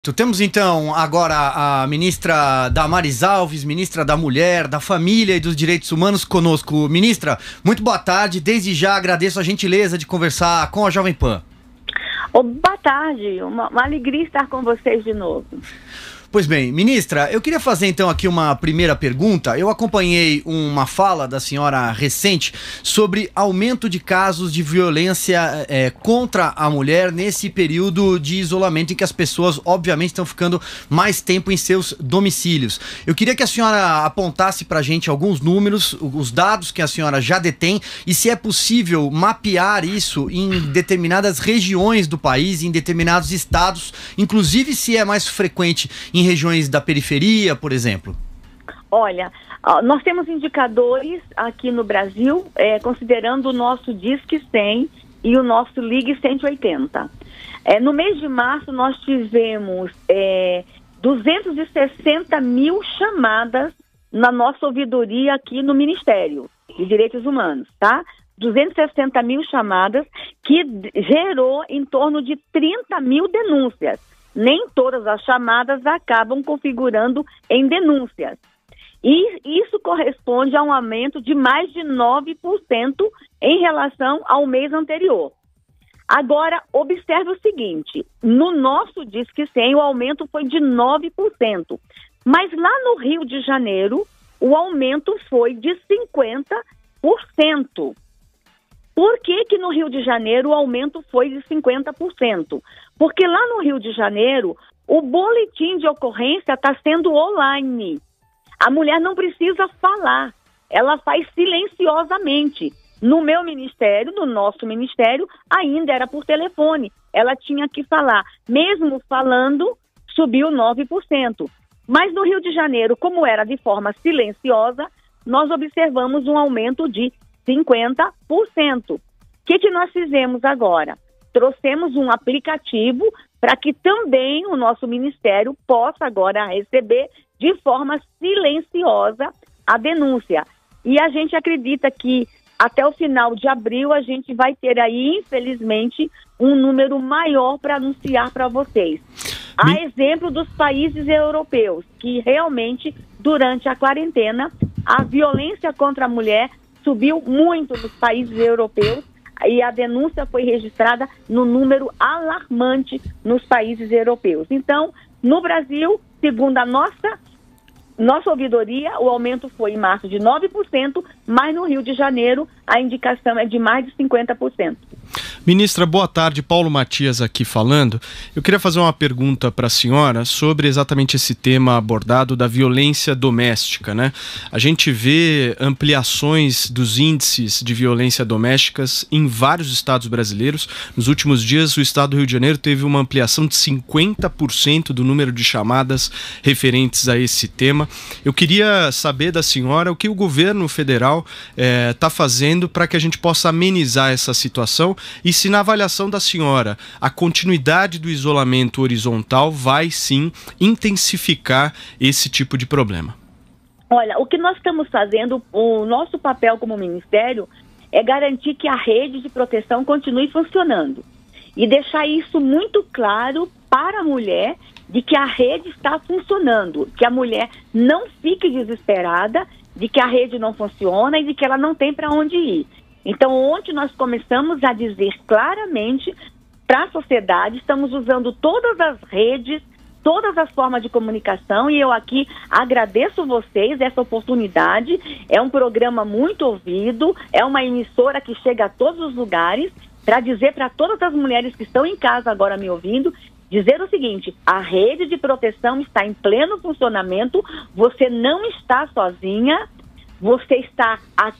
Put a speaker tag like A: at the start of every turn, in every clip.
A: Temos então agora a ministra Damares Alves, ministra da Mulher, da Família e dos Direitos Humanos conosco. Ministra, muito boa tarde. Desde já agradeço a gentileza de conversar com a Jovem Pan.
B: Boa tarde, uma alegria estar com vocês de novo.
A: Pois bem, ministra, eu queria fazer então aqui uma primeira pergunta. Eu acompanhei uma fala da senhora recente sobre aumento de casos de violência contra a mulher nesse período de isolamento em que as pessoas obviamente estão ficando mais tempo em seus domicílios. Eu queria que a senhora apontasse pra gente alguns números, os dados que a senhora já detém e se é possível mapear isso em determinadas regiões do país, em determinados estados, inclusive se é mais frequente em regiões da periferia, por exemplo?
B: Olha, nós temos indicadores aqui no Brasil, considerando o nosso Disque 100 e o nosso Ligue 180. No mês de março, nós tivemos 260 mil chamadas na nossa ouvidoria aqui no Ministério de Direitos Humanos, tá? 260 mil chamadas, que gerou em torno de 30 mil denúncias. Nem todas as chamadas acabam configurando em denúncias. E isso corresponde a um aumento de mais de 9% em relação ao mês anterior. Agora, observe o seguinte, no nosso Disque 100 o aumento foi de 9%, mas lá no Rio de Janeiro o aumento foi de 50%. Por que no Rio de Janeiro o aumento foi de 50%? Porque lá no Rio de Janeiro, o boletim de ocorrência está sendo online. A mulher não precisa falar, ela faz silenciosamente. No meu ministério, no nosso ministério, ainda era por telefone. Ela tinha que falar. Mesmo falando, subiu 9%. Mas no Rio de Janeiro, como era de forma silenciosa, nós observamos um aumento de 50%. O que nós fizemos agora? Trouxemos um aplicativo para que também o nosso ministério possa agora receber de forma silenciosa a denúncia. E a gente acredita que até o final de abril a gente vai ter aí, infelizmente, um número maior para anunciar para vocês. A exemplo dos países europeus, que realmente, durante a quarentena, a violência contra a mulher subiu muito nos países europeus e a denúncia foi registrada no número alarmante nos países europeus. Então, no Brasil, segundo a nossa ouvidoria, o aumento foi em março de 9%, mas no Rio de Janeiro a indicação é de mais de 50%.
C: Ministra, boa tarde. Paulo Matias aqui falando. Eu queria fazer uma pergunta para a senhora sobre exatamente esse tema abordado da violência doméstica, né? A gente vê ampliações dos índices de violência domésticas em vários estados brasileiros. Nos últimos dias, o estado do Rio de Janeiro teve uma ampliação de 50% do número de chamadas referentes a esse tema. Eu queria saber da senhora o que o governo federal está fazendo para que a gente possa amenizar essa situação e se na avaliação da senhora a continuidade do isolamento horizontal vai sim intensificar esse tipo de problema.
B: Olha, o que nós estamos fazendo, o nosso papel como ministério é garantir que a rede de proteção continue funcionando e deixar isso muito claro para a mulher de que a rede está funcionando, que a mulher não fique desesperada de que a rede não funciona e de que ela não tem para onde ir. Então, ontem nós começamos a dizer claramente para a sociedade, estamos usando todas as redes, todas as formas de comunicação, e eu aqui agradeço vocês essa oportunidade. É um programa muito ouvido, é uma emissora que chega a todos os lugares para dizer para todas as mulheres que estão em casa agora me ouvindo, dizer o seguinte: a rede de proteção está em pleno funcionamento, você não está sozinha.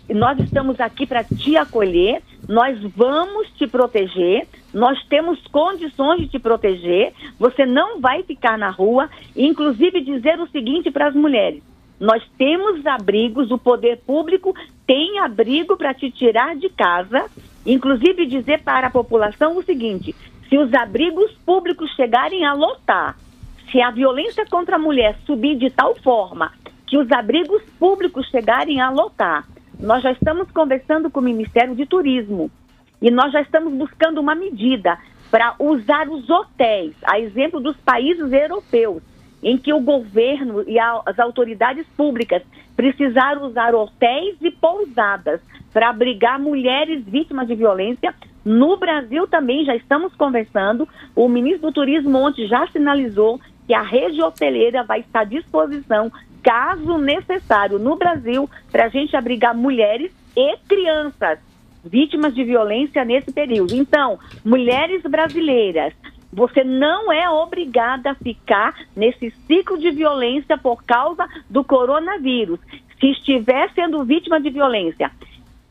B: Nós estamos aqui para te acolher, nós vamos te proteger, nós temos condições de te proteger, você não vai ficar na rua. Inclusive dizer o seguinte para as mulheres: nós temos abrigos, o poder público tem abrigo para te tirar de casa. Inclusive dizer para a população o seguinte: se os abrigos públicos chegarem a lotar, se a violência contra a mulher subir de tal forma que os abrigos públicos chegarem a lotar, nós já estamos conversando com o Ministério de Turismo e nós já estamos buscando uma medida para usar os hotéis, a exemplo dos países europeus, em que o governo e as autoridades públicas precisaram usar hotéis e pousadas para abrigar mulheres vítimas de violência. No Brasil também já estamos conversando, o ministro do Turismo ontem já sinalizou que a rede hoteleira vai estar à disposição, caso necessário, no Brasil, para a gente abrigar mulheres e crianças vítimas de violência nesse período. Então, mulheres brasileiras, você não é obrigada a ficar nesse ciclo de violência por causa do coronavírus. Se estiver sendo vítima de violência,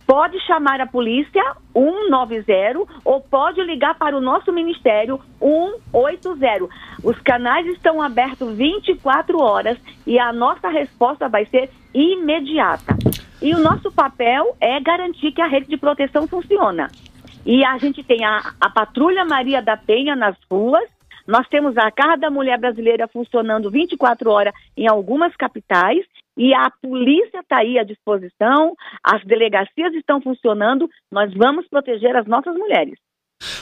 B: pode chamar a polícia 190 ou pode ligar para o nosso ministério 180. Os canais estão abertos 24 horas e a nossa resposta vai ser imediata. E o nosso papel é garantir que a rede de proteção funciona. E a gente tem a Patrulha Maria da Penha nas ruas, nós temos a Casa da Mulher Brasileira funcionando 24 horas em algumas capitais, e a polícia está aí à disposição, as delegacias estão funcionando, nós vamos proteger as nossas mulheres.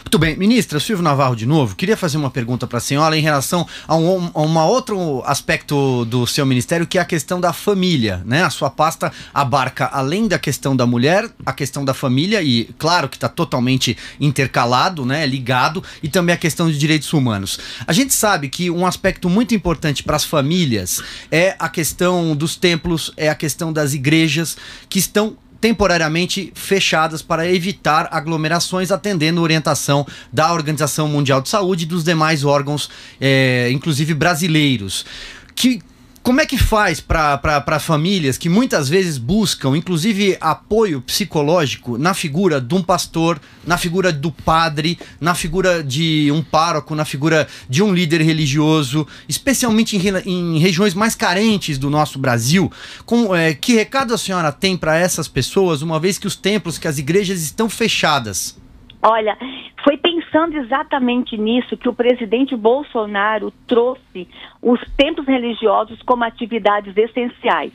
A: Muito bem, ministra, Silvio Navarro de novo, queria fazer uma pergunta para a senhora em relação a um outro aspecto do seu ministério, que é a questão da família, né? A sua pasta abarca, além da questão da mulher, a questão da família, e claro que está totalmente intercalado, né? Ligado, e também a questão de direitos humanos. A gente sabe que um aspecto muito importante para as famílias é a questão dos templos, é a questão das igrejas que estão temporariamente fechadas para evitar aglomerações, atendendo a orientação da Organização Mundial de Saúde e dos demais órgãos, inclusive brasileiros. Como é que faz para famílias que muitas vezes buscam, inclusive, apoio psicológico na figura de um pastor, na figura do padre, na figura de um pároco, na figura de um líder religioso, especialmente em regiões mais carentes do nosso Brasil? Que recado a senhora tem para essas pessoas, uma vez que os templos, que as igrejas estão fechadas?
B: Olha, foi pensando exatamente nisso que o presidente Bolsonaro trouxe os templos religiosos como atividades essenciais.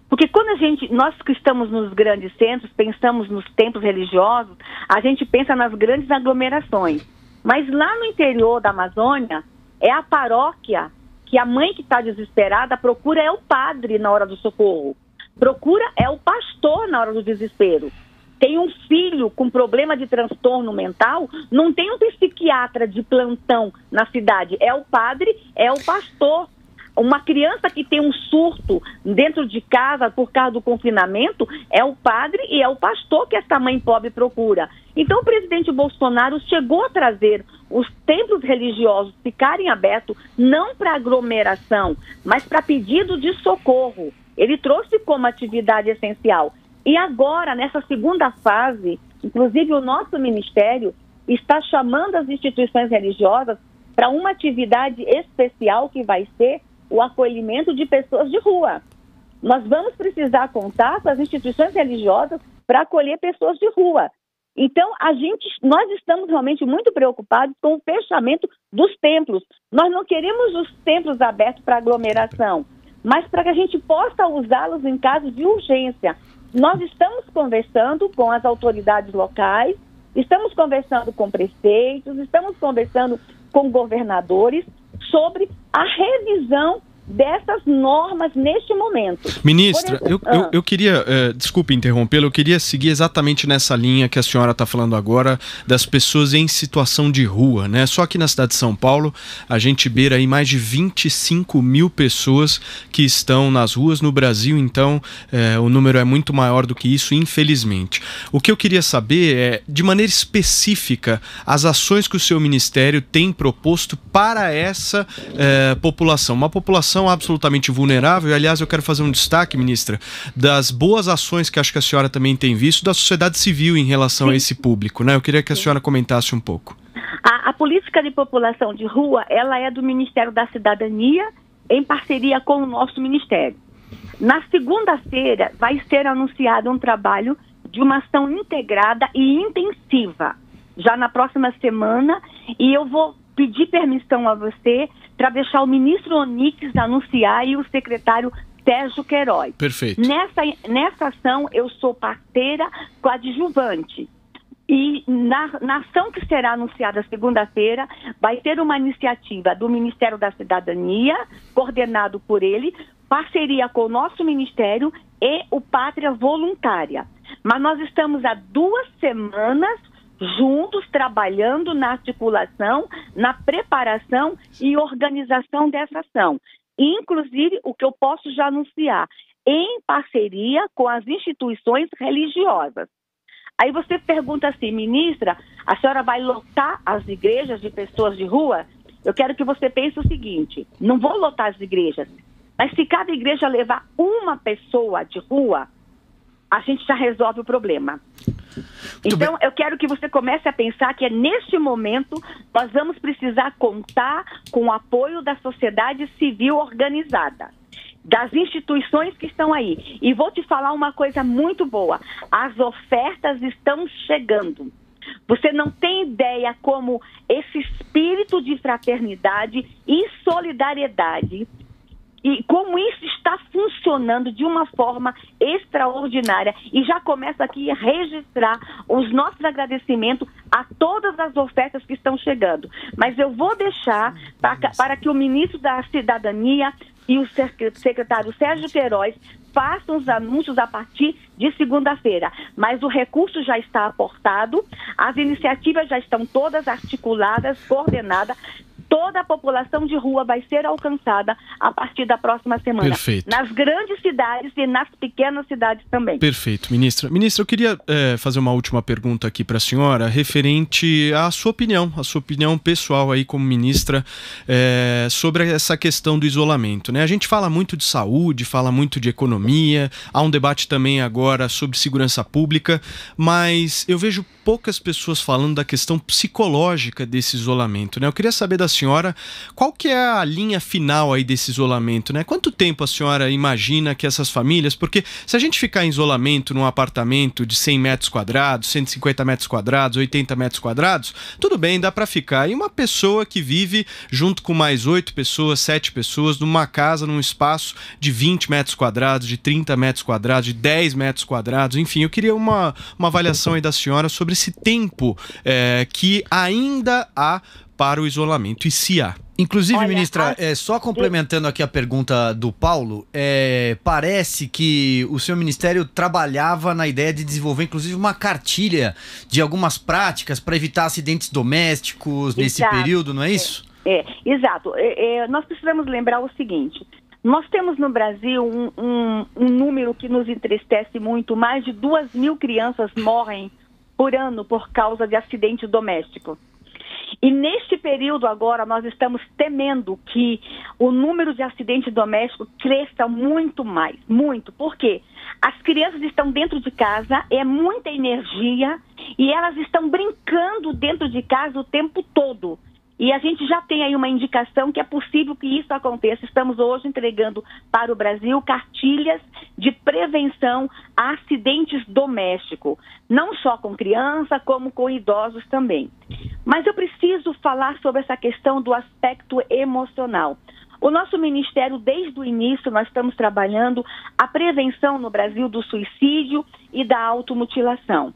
B: Porque quando nós que estamos nos grandes centros, pensamos nos templos religiosos, a gente pensa nas grandes aglomerações. Mas lá no interior da Amazônia, é a paróquia que a mãe que está desesperada procura é o padre na hora do socorro. Procura é o pastor na hora do desespero. Tem um filho com problema de transtorno mental, não tem um psiquiatra de plantão na cidade, é o padre, é o pastor. Uma criança que tem um surto dentro de casa por causa do confinamento, é o padre e é o pastor que essa mãe pobre procura. Então o presidente Bolsonaro chegou a trazer os templos religiosos ficarem abertos, não para aglomeração, mas para pedido de socorro. Ele trouxe como atividade essencial. E agora, nessa segunda fase, inclusive o nosso ministério está chamando as instituições religiosas para uma atividade especial que vai ser o acolhimento de pessoas de rua. Nós vamos precisar contar com as instituições religiosas para acolher pessoas de rua. Então, nós estamos realmente muito preocupados com o fechamento dos templos. Nós não queremos os templos abertos para aglomeração, mas para que a gente possa usá-los em casos de urgência. Nós estamos conversando com as autoridades locais, estamos conversando com prefeitos, estamos conversando com governadores sobre a revisão dessas normas neste momento.
C: Ministra, eu queria, desculpe interrompê-la, eu queria seguir exatamente nessa linha que a senhora está falando agora, das pessoas em situação de rua, né? Só que na cidade de São Paulo, a gente beira aí mais de 25 mil pessoas que estão nas ruas. No Brasil, então, o número é muito maior do que isso, infelizmente. O que eu queria saber é, de maneira específica, as ações que o seu ministério tem proposto para essa população, uma população absolutamente vulnerável. E, aliás, eu quero fazer um destaque, ministra, das boas ações que acho que a senhora também tem visto da sociedade civil em relação a esse público, né? Eu queria que a senhora comentasse um pouco.
B: A política de população de rua, ela é do Ministério da Cidadania em parceria com o nosso ministério. Na segunda-feira vai ser anunciado um trabalho de uma ação integrada e intensiva, já na próxima semana, e eu vou pedir permissão a você para deixar o ministro Onyx anunciar e o secretário Sérgio Queiroz.
C: Perfeito.
B: Nessa ação, eu sou parceira coadjuvante. E na ação que será anunciada segunda-feira, vai ter uma iniciativa do Ministério da Cidadania, coordenado por ele, parceria com o nosso Ministério e o Pátria Voluntária. Mas nós estamos há 2 semanas juntos, trabalhando na articulação, na preparação e organização dessa ação. Inclusive, o que eu posso já anunciar, em parceria com as instituições religiosas. Aí você pergunta assim, ministra, a senhora vai lotar as igrejas de pessoas de rua? Eu quero que você pense o seguinte, não vou lotar as igrejas, mas se cada igreja levar uma pessoa de rua, a gente já resolve o problema. Então, eu quero que você comece a pensar que neste momento nós vamos precisar contar com o apoio da sociedade civil organizada, das instituições que estão aí. E vou te falar uma coisa muito boa. As ofertas estão chegando. Você não tem ideia como esse espírito de fraternidade e solidariedade e como isso está funcionando de uma forma extraordinária. E já começo aqui a registrar os nossos agradecimentos a todas as ofertas que estão chegando. Mas eu vou deixar para que o ministro da Cidadania e o secretário Sérgio Queiroz façam os anúncios a partir de segunda-feira. Mas o recurso já está aportado, as iniciativas já estão todas articuladas, coordenadas. Toda a população de rua vai ser alcançada a partir da próxima semana.
C: Perfeito.
B: Nas grandes cidades e nas pequenas cidades também.
C: Perfeito, ministra. Ministra, eu queria fazer uma última pergunta aqui para a senhora, referente à sua opinião pessoal aí como ministra, sobre essa questão do isolamento, né? A gente fala muito de saúde, fala muito de economia, há um debate também agora sobre segurança pública, mas eu vejo poucas pessoas falando da questão psicológica desse isolamento, né? Eu queria saber da senhora qual que é a linha final aí desse isolamento, né? Quanto tempo a senhora imagina que essas famílias, porque se a gente ficar em isolamento num apartamento de 100 metros quadrados, 150 metros quadrados, 80 metros quadrados, tudo bem, dá para ficar. E uma pessoa que vive junto com mais 8 pessoas, 7 pessoas, numa casa, num espaço de 20 metros quadrados, de 30 metros quadrados, de 10 metros quadrados, enfim, eu queria uma avaliação aí da senhora sobre esse tempo que ainda há para o isolamento, e se há.
A: Inclusive, ministra, só complementando aqui a pergunta do Paulo, parece que o seu ministério trabalhava na ideia de desenvolver, inclusive, uma cartilha de algumas práticas para evitar acidentes domésticos nesse período, não é isso?
B: Exato. Nós precisamos lembrar o seguinte, nós temos no Brasil um número que nos entristece muito, mais de 2.000 crianças morrem por ano por causa de acidente doméstico. E neste período agora nós estamos temendo que o número de acidentes domésticos cresça muito mais, muito. Por quê? As crianças estão dentro de casa, é muita energia e elas estão brincando dentro de casa o tempo todo. E a gente já tem aí uma indicação que é possível que isso aconteça. Estamos hoje entregando para o Brasil cartilhas de prevenção a acidentes domésticos, não só com criança, como com idosos também. Mas eu preciso falar sobre essa questão do aspecto emocional. O nosso ministério, desde o início, nós estamos trabalhando a prevenção no Brasil do suicídio e da automutilação.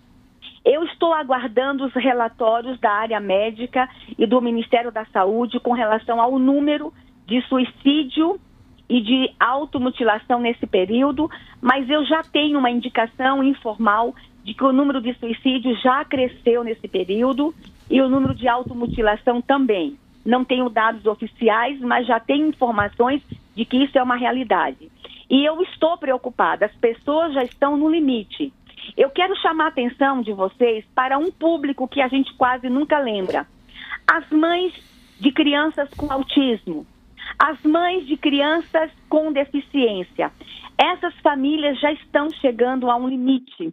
B: Eu estou aguardando os relatórios da área médica e do Ministério da Saúde com relação ao número de suicídio e de automutilação nesse período, mas eu já tenho uma indicação informal de que o número de suicídio já cresceu nesse período e o número de automutilação também. Não tenho dados oficiais, mas já tenho informações de que isso é uma realidade. E eu estou preocupada, as pessoas já estão no limite. Eu quero chamar a atenção de vocês para um público que a gente quase nunca lembra. As mães de crianças com autismo, as mães de crianças com deficiência. Essas famílias já estão chegando a um limite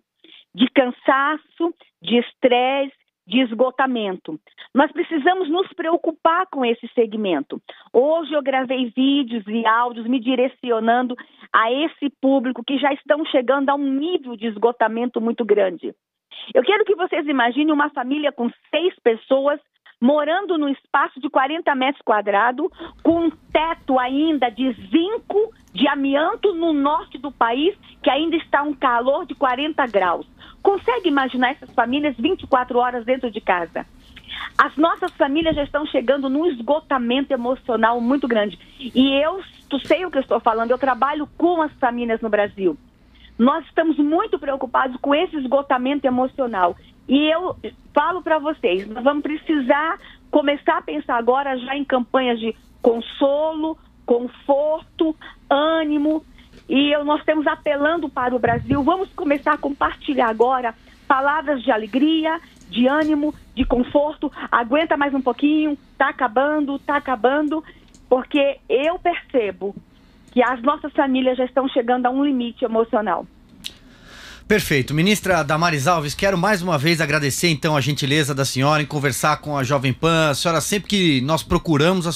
B: de cansaço, de estresse, de esgotamento. Nós precisamos nos preocupar com esse segmento. Hoje eu gravei vídeos e áudios me direcionando a esse público que já estão chegando a um nível de esgotamento muito grande. Eu quero que vocês imaginem uma família com 6 pessoas morando num espaço de 40 metros quadrados, com um teto ainda de zinco, de amianto no norte do país, que ainda está um calor de 40 graus. consegue imaginar essas famílias 24 horas dentro de casa? As nossas famílias já estão chegando num esgotamento emocional muito grande. E tu sei o que eu estou falando, eu trabalho com as famílias no Brasil. Nós estamos muito preocupados com esse esgotamento emocional. E eu falo para vocês, nós vamos precisar começar a pensar agora já em campanhas de consolo, conforto, ânimo. E nós estamos apelando para o Brasil. Vamos começar a compartilhar agora palavras de alegria, de ânimo, de conforto. Aguenta mais um pouquinho, tá acabando, porque eu percebo que as nossas famílias já estão chegando a um limite emocional.
A: Perfeito. Ministra Damares Alves, quero mais uma vez agradecer então a gentileza da senhora em conversar com a Jovem Pan. A senhora, sempre que nós procuramos, a